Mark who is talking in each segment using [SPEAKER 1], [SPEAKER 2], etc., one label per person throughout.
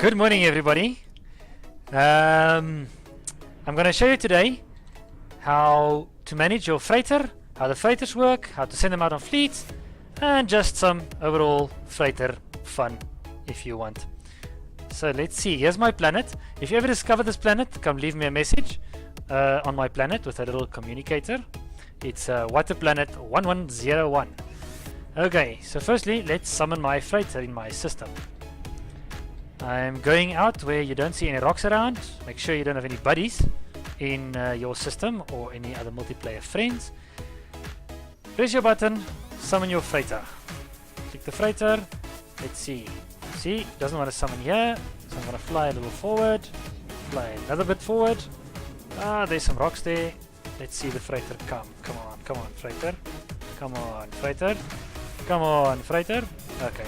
[SPEAKER 1] Good morning, everybody. I'm going to show you today how to manage your freighter, how the freighters work, how to send them out on fleets, and just some overall freighter fun if you want. So let's see, here's my planet. If you ever discover this planet, come leave me a message on my planet with a little communicator. It's Water Planet 1101. Okay, so firstly, let's summon my freighter in my system. I'm going out where you don't see any rocks around. Make sure you don't have any buddies in your system or any other multiplayer friends. Press your button, summon your freighter. Click the freighter. Let's see. See, it doesn't want to summon here, so I'm going to fly a little forward, fly another bit forward. There's some rocks there. Let's see the freighter come. Come on, freighter. Come on, freighter. Come on, freighter. Okay.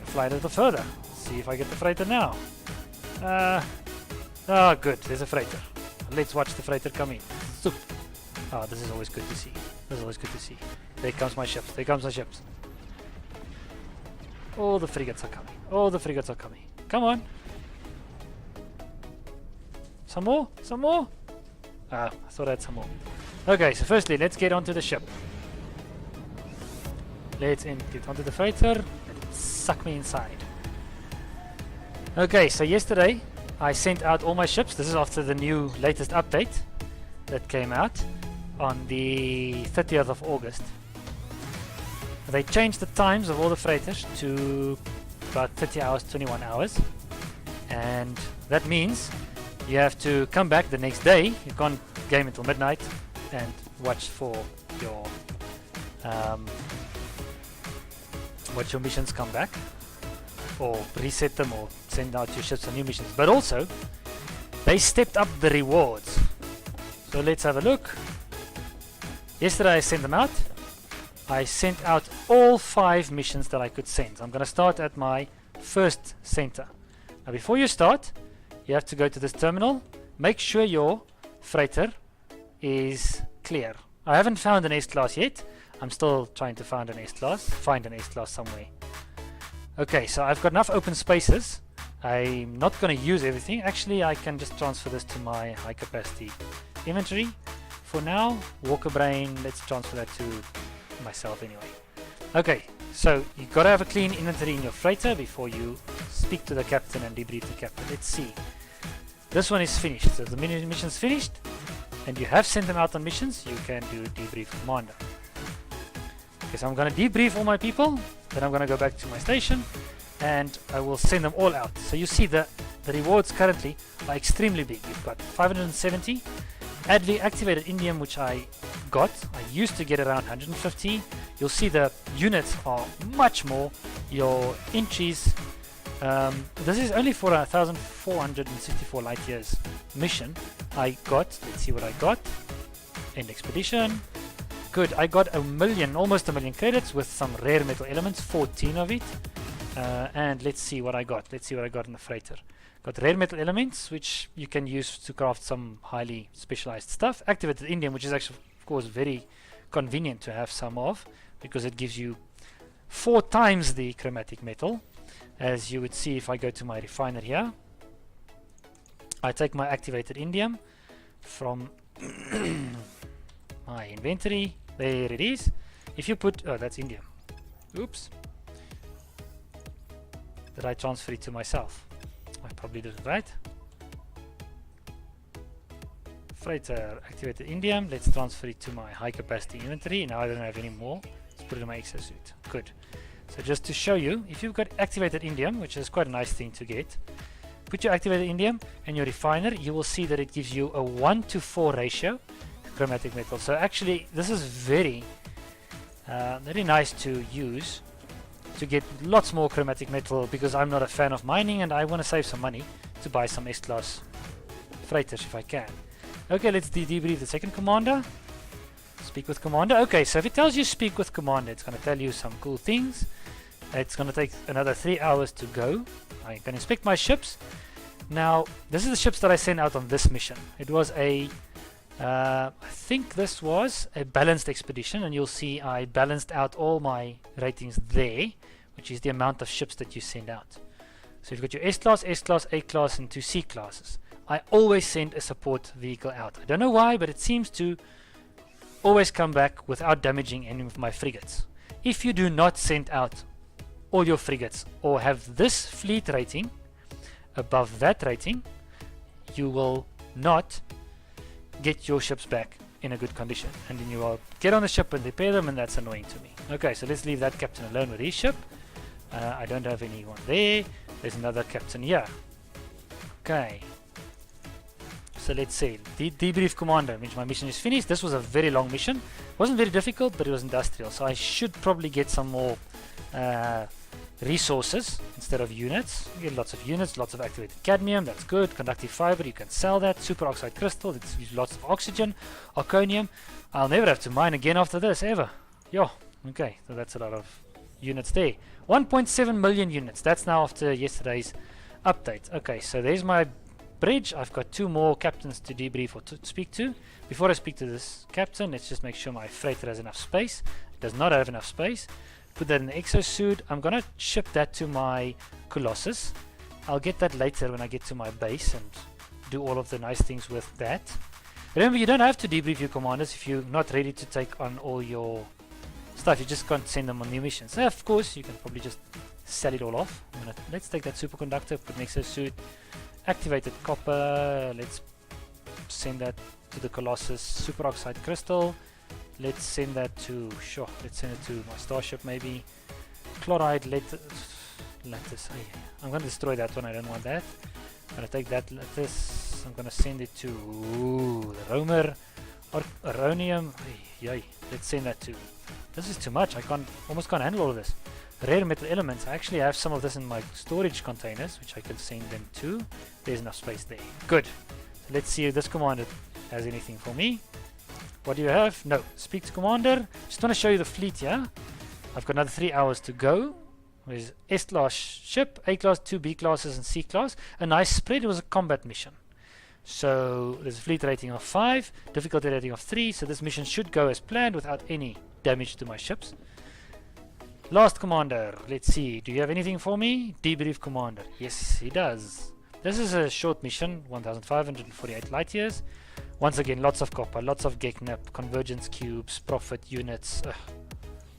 [SPEAKER 1] Fly a little further. See if I get the freighter now. Good. There's a freighter. Let's watch the freighter come in. Zoop. This is always good to see. This is always good to see. There comes my ships. There comes my ships. All the frigates are coming. All the frigates are coming. Come on. Some more? Some more? I thought I had some more. Okay, so firstly, let's get onto the ship. Let's get onto the freighter. Suck me inside. Okay, so yesterday I sent out all my ships. This is after the new latest update that came out on the 30th of August. They changed the times of all the freighters to about 30 hours, 21 hours, and that means you have to come back the next day. You can't game until midnight and watch for your missions come back, or reset them, or send out your ships on new missions. But also they stepped up the rewards, so let's have a look. Yesterday I sent them out. I sent out all 5 missions that I could send. I'm going to start at my first center. Now before you start, you have to go to this terminal. Make sure your freighter is clear. I haven't found an S-class yet. I'm still trying to find an S-class somewhere. Okay, so I've got enough open spaces. I'm not going to use everything. Actually, I can just transfer this to my high capacity inventory. For now, Walker Brain, let's transfer that to myself anyway. Okay, so you've got to have a clean inventory in your freighter before you speak to the captain and debrief the captain. Let's see. This one is finished. So the mission's finished, and you have sent them out on missions. You can do debrief commander. Okay, so I'm going to debrief all my people, then I'm going to go back to my station, and I will send them all out. So you see the rewards currently are extremely big. You've got 570, Adley activated indium, which I got. I used to get around 150. You'll see the units are much more. Your entries, this is only for 1,464 light years mission. I got, let's see what I got. End expedition. Good, I got almost a million credits with some rare metal elements, 14 of it. And let's see what I got. Let's see what I got in the freighter. Got rare metal elements, which you can use to craft some highly specialized stuff. Activated indium, which is actually, of course, very convenient to have some of, because it gives you 4 times the chromatic metal. As you would see if I go to my refiner here. I take my activated indium from my inventory. There it is. If you put, that's indium. Oops. Did I transfer it to myself? I probably did it right. Freighter activated indium. Let's transfer it to my high capacity inventory. Now I don't have any more. Let's put it in my exosuit. Good. So just to show you, if you've got activated indium, which is quite a nice thing to get, put your activated indium in your refiner. You will see that it gives you a 1:4 ratio chromatic metal. So actually this is very nice to use to get lots more chromatic metal, because I'm not a fan of mining and I want to save some money to buy some S-class freighters if I can. Okay, let's debrief the second commander. Speak with commander. Okay, so if it tells you speak with commander, it's going to tell you some cool things. It's going to take another 3 hours to go. I can inspect my ships. Now this is the ships that I sent out on this mission. It was a I think this was a balanced expedition, and you'll see I balanced out all my ratings there, which is the amount of ships that you send out. So you've got your S-Class, S-Class, A-Class, and 2 C-Classes. I always send a support vehicle out. I don't know why, but it seems to always come back without damaging any of my frigates. If you do not send out all your frigates or have this fleet rating above that rating, you will not get your ships back in a good condition, and then you will get on the ship and repair them, and that's annoying to me. Okay, so let's leave that captain alone with his ship. I don't have anyone there. There's another captain here. Okay, so let's see. Debrief commander means my mission is finished. This was a very long mission. Wasn't very difficult, but it was industrial, so I should probably get some more resources instead of units. You get lots of units, lots of activated cadmium, that's good. Conductive fiber, you can sell that. Superoxide crystal, it's lots of oxygen. Arconium, I'll never have to mine again after this, ever. Yo, okay, so that's a lot of units there. 1.7 million units, that's now after yesterday's update. Okay, so there's my bridge. I've got 2 more captains to debrief or to speak to. Before I speak to this captain, let's just make sure my freighter has enough space. It does not have enough space. Put that in the exosuit. I'm gonna ship that to my Colossus. I'll get that later when I get to my base and do all of the nice things with that. Remember, you don't have to debrief your commanders if you're not ready to take on all your stuff. You just can't send them on new missions. Of course, you can probably just sell it all off. Let's take that superconductor, put an exosuit, activated copper. Let's send that to the Colossus. Superoxide crystal. Let's send that to, sure, let's send it to my starship maybe. Chloride lattice. I'm going to destroy that one, I don't want that. I'm going to take that lattice, I'm going to send it to the Romer. Aronium, yay, let's send that to, this is too much, almost can't handle all of this. Rare metal elements, I actually have some of this in my storage containers, which I can send them to. There's enough space there, good. So let's see if this commander has anything for me. What do you have? No. Speak to commander. Just want to show you the fleet here. I've got another 3 hours to go. There's S-class ship, A-class, 2 B-classes, and C-class. A nice spread. It was a combat mission. So there's a fleet rating of 5, difficulty rating of 3. So this mission should go as planned without any damage to my ships. Last commander. Let's see. Do you have anything for me? Debrief commander. Yes, he does. This is a short mission, 1,548 light years. Once again, lots of copper, lots of Geknap, convergence cubes, profit units.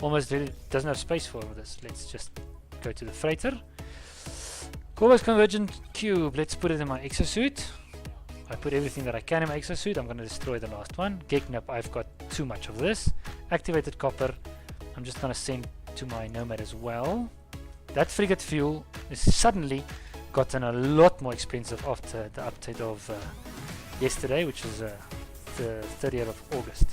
[SPEAKER 1] Almost really doesn't have space for all of this. Let's just go to the freighter. Corvus convergent cube. Let's put it in my exosuit. I put everything that I can in my exosuit. I'm going to destroy the last one. Geknap, I've got too much of this. Activated copper. I'm just going to send to my Nomad as well. That frigate fuel is suddenly gotten a lot more expensive after the update of yesterday, which is the 30th of August.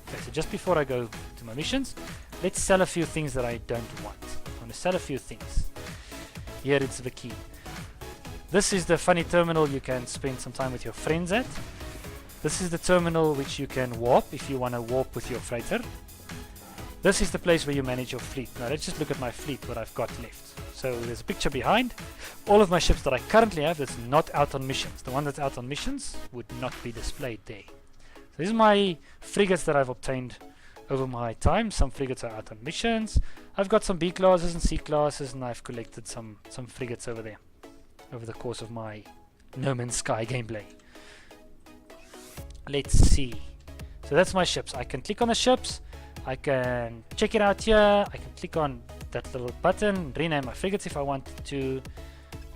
[SPEAKER 1] Okay, so just before I go to my missions, let's sell a few things that I don't want. I want to sell a few things. Here it's the key. This is the funny terminal you can spend some time with your friends at. This is the terminal which you can warp if you want to warp with your freighter. This is the place where you manage your fleet. Now let's just look at my fleet, what I've got left. So there's a picture behind. All of my ships that I currently have that's not out on missions. The one that's out on missions would not be displayed there. So this is my frigates that I've obtained over my time. Some frigates are out on missions. I've got some B classes and C classes, and I've collected some frigates over there over the course of my No Man's Sky gameplay. Let's see. So that's my ships. I can click on the ships. I can check it out here. I can click on that little button, rename my frigates if I want to.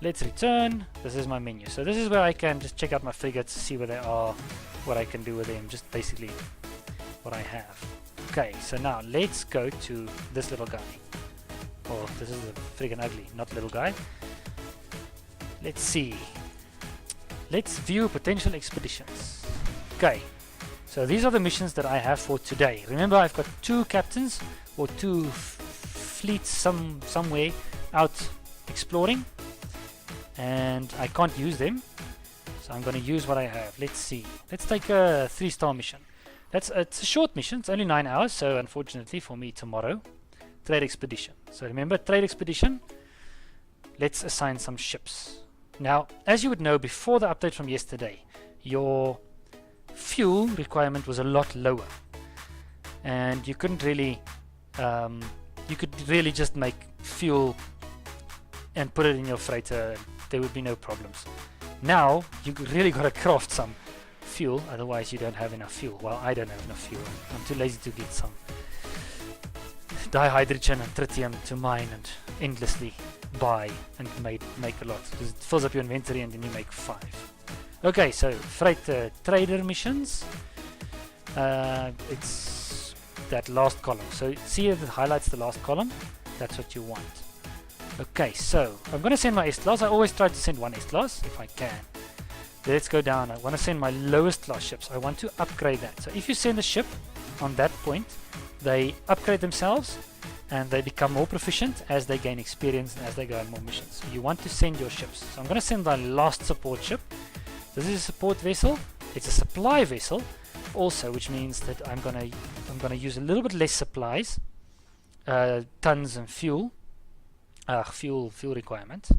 [SPEAKER 1] Let's return. This is my menu. So this is where I can just check out my frigates, see where they are, what I can do with them, just basically what I have. Okay, so now let's go to this little guy. Oh, this is a friggin' ugly, not little guy. Let's see. Let's view potential expeditions. Okay, so these are the missions that I have for today. Remember, I've got 2 captains or 2 fleets somewhere out exploring, and I can't use them, so I'm going to use what I have. Let's see. Let's take a 3-star mission. It's a short mission. It's only 9 hours, so unfortunately for me tomorrow. Trade expedition. So remember, trade expedition. Let's assign some ships. Now, as you would know, before the update from yesterday, your fuel requirement was a lot lower, and you couldn't really you could really just make fuel and put it in your freighter. There would be no problems. Now you really got to craft some fuel, otherwise you don't have enough fuel. Well, I don't have enough fuel. I'm too lazy to get some dihydrogen and tritium to mine and endlessly buy and make a lot, because it fills up your inventory and then you make 5. Okay, so freighter trader missions. It's that last column. So see if it highlights the last column. That's what you want. Okay, so I'm going to send my S-class. I always try to send one S-class if I can. Let's go down. I want to send my lowest class ships. I want to upgrade that. So if you send a ship on that point, they upgrade themselves and they become more proficient as they gain experience and as they go on more missions. So you want to send your ships. So I'm going to send my last support ship. This is a support vessel. It's a supply vessel also, which means that I'm gonna use a little bit less supplies, tons and fuel requirement. So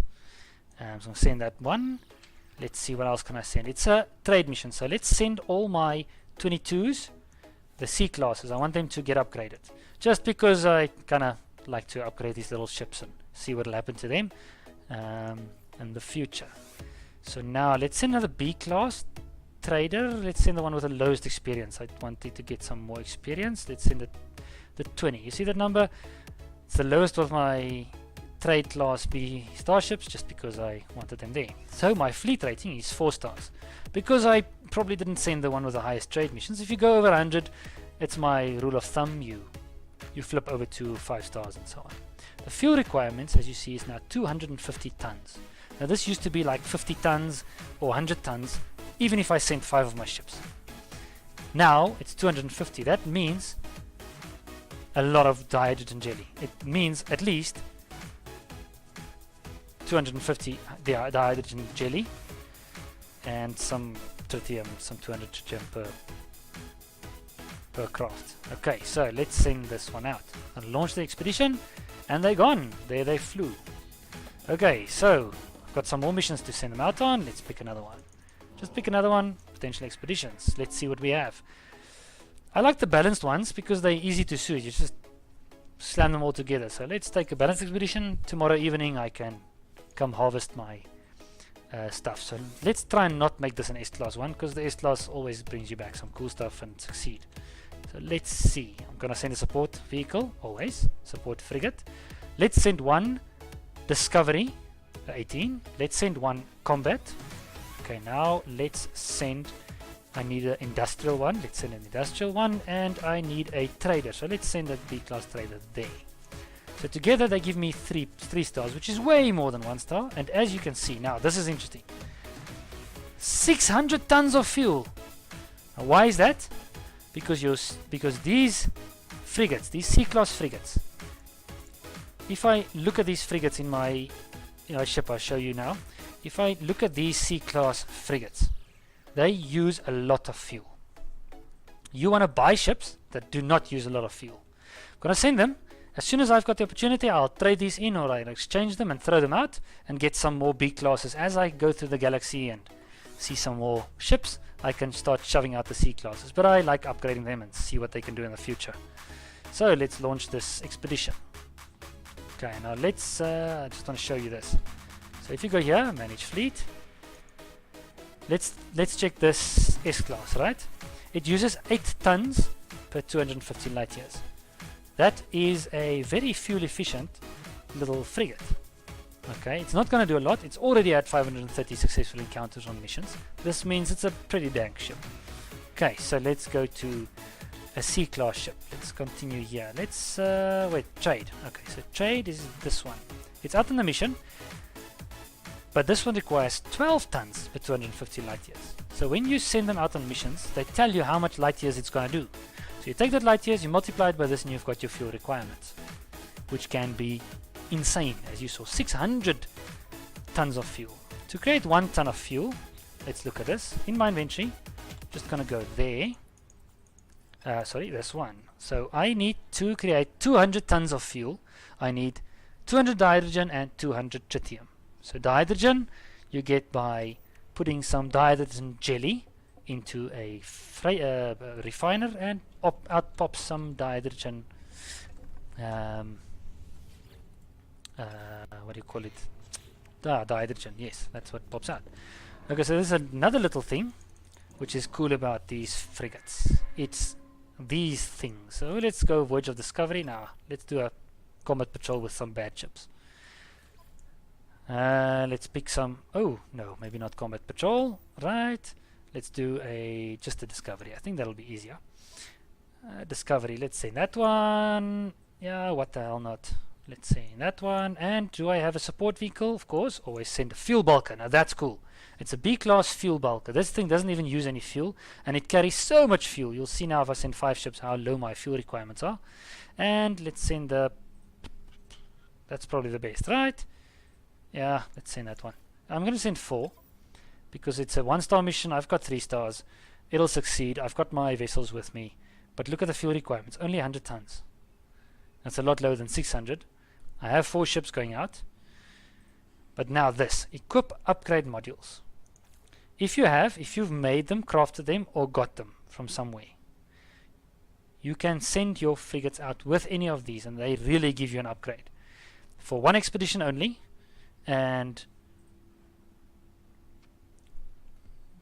[SPEAKER 1] I'm going to send that one. Let's see what else can I send. It's a trade mission, so let's send all my 22s, the C classes. I want them to get upgraded, just because I kind of like to upgrade these little ships and see what will happen to them in the future. So now let's send another B class trader. Let's send the one with the lowest experience. I wanted to get some more experience. Let's send the 20. You see that number? It's the lowest of my trade class B starships, just because I wanted them there. So my fleet rating is 4 stars, because I probably didn't send the one with the highest trade missions. If you go over 100, it's my rule of thumb, you flip over to 5 stars and so on. The fuel requirements, as you see, is now 250 tons. Now this used to be like 50 tons or 100 tons, even if I sent 5 of my ships. Now it's 250. That means a lot of dihydrogen jelly. It means at least 250 dihydrogen jelly and some tritium, some 200 tritium per craft. Okay, so let's send this one out and launch the expedition, and they're gone. There they flew. Okay, so I've got some more missions to send them out on. Let's pick another one. Just pick another one. Potential expeditions. Let's see what we have. I like the balanced ones because they're easy to suit. You just slam them all together. So let's take a balanced expedition. Tomorrow evening I can come harvest my stuff. So let's try and not make this an S-class one, because the S-class always brings you back some cool stuff and succeed. So let's see. I'm going to send a support vehicle, always. Support frigate. Let's send one discovery, 18. Let's send one combat. Okay, now let's send, I need an industrial one. Let's send an industrial one, and I need a trader. So let's send a B-class trader there. So together they give me three stars, which is way more than 1 star. And as you can see, now this is interesting. 600 tons of fuel. Now why is that? Because these frigates, these C-class frigates, if I look at these frigates in my ship I'll show you now, if I look at these C-class frigates, they use a lot of fuel. You want to buy ships that do not use a lot of fuel. I'm going to send them. As soon as I've got the opportunity, I'll trade these in, or I'll exchange them and throw them out and get some more B classes. As I go through the galaxy and see some more ships, I can start shoving out the C classes. But I like upgrading them and see what they can do in the future. So let's launch this expedition. Okay, now let's, I just want to show you this. So if you go here, manage fleet, let's check this S-class, right? It uses 8 tons per 250 light years. That is a very fuel efficient little frigate. Okay, it's not going to do a lot. It's already had 530 successful encounters on missions. This means it's a pretty dank ship. Okay, so let's go to a C-class ship. Let's continue here. Let's wait, trade. Okay, so trade is this one. It's out on the mission, but this one requires 12 tons per 250 light years. So when you send them out on missions, they tell you how much light years it's going to do. So you take that light years, you multiply it by this, and you've got your fuel requirements, which can be insane. As you saw, 600 tons of fuel. To create 1 ton of fuel, let's look at this. In my inventory, just going to go there. Sorry, this one. So I need to create 200 tons of fuel. I need 200 dihydrogen and 200 tritium. So dihydrogen you get by putting some dihydrogen jelly into a refiner, and out pops some dihydrogen, what do you call it, Dihydrogen, yes, that's what pops out. Okay, so there's another little thing which is cool about these frigates. It's these things. So let's go Voyage of Discovery now. Let's do a combat patrol with some bad ships. Let's pick some. Oh no, maybe not combat patrol. Right. Let's do just a discovery. I think that'll be easier. Discovery. Let's say that one. Yeah, what the hell not? Let's say that one. And do I have a support vehicle? Of course. Always send a fuel bulker. Now that's cool. It's a B-class fuel bulker. This thing doesn't even use any fuel, and it carries so much fuel. You'll see now if I send 5 ships how low my fuel requirements are. And let's send the. That's probably the best, right? Yeah, let's send that one. I'm going to send 4 because it's a 1-star mission. I've got 3 stars. It'll succeed. I've got my vessels with me. But look at the fuel requirements. Only 100 tons. That's a lot lower than 600. I have 4 ships going out. But now this. Equip upgrade modules. If you've made them, crafted them, or got them from somewhere, you can send your frigates out with any of these, and they really give you an upgrade. For 1 expedition only. And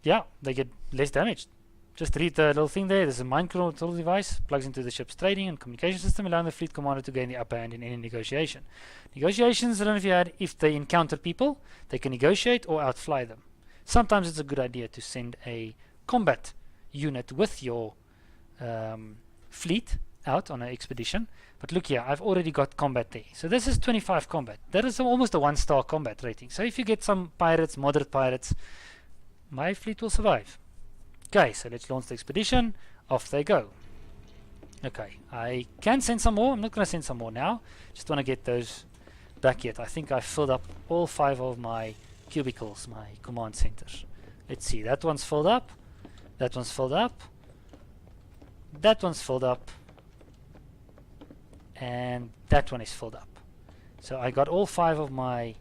[SPEAKER 1] yeah, they get less damaged. Just read the little thing there. There's a mind control device, plugs into the ship's trading and communication system, allowing the fleet commander to gain the upper hand in any negotiation. Negotiations, I don't know if you had, if they encounter people, they can negotiate or outfly them. Sometimes it's a good idea to send a combat unit with your fleet out on an expedition. But look here, I've already got combat there. So this is 25 combat. That is almost a 1-star combat rating. So if you get some pirates, moderate pirates, my fleet will survive. Okay, so let's launch the expedition. Off they go. Okay, I can send some more. I'm not going to send some more now. Just want to get those back yet. I think I filled up all 5 of my cubicles, my command centers. Let's see, that one's filled up. That one's filled up. That one's filled up. And that one is filled up. So I got all 5 of my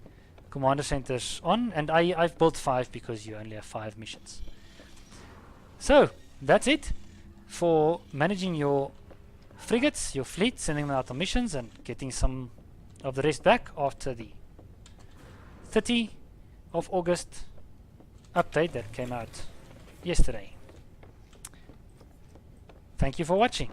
[SPEAKER 1] commander centers on, and I've built 5 because you only have 5 missions. So that's it for managing your frigates, your fleet, sending them out on missions and getting some of the rest back after the 30th of August update that came out yesterday. Thank you for watching.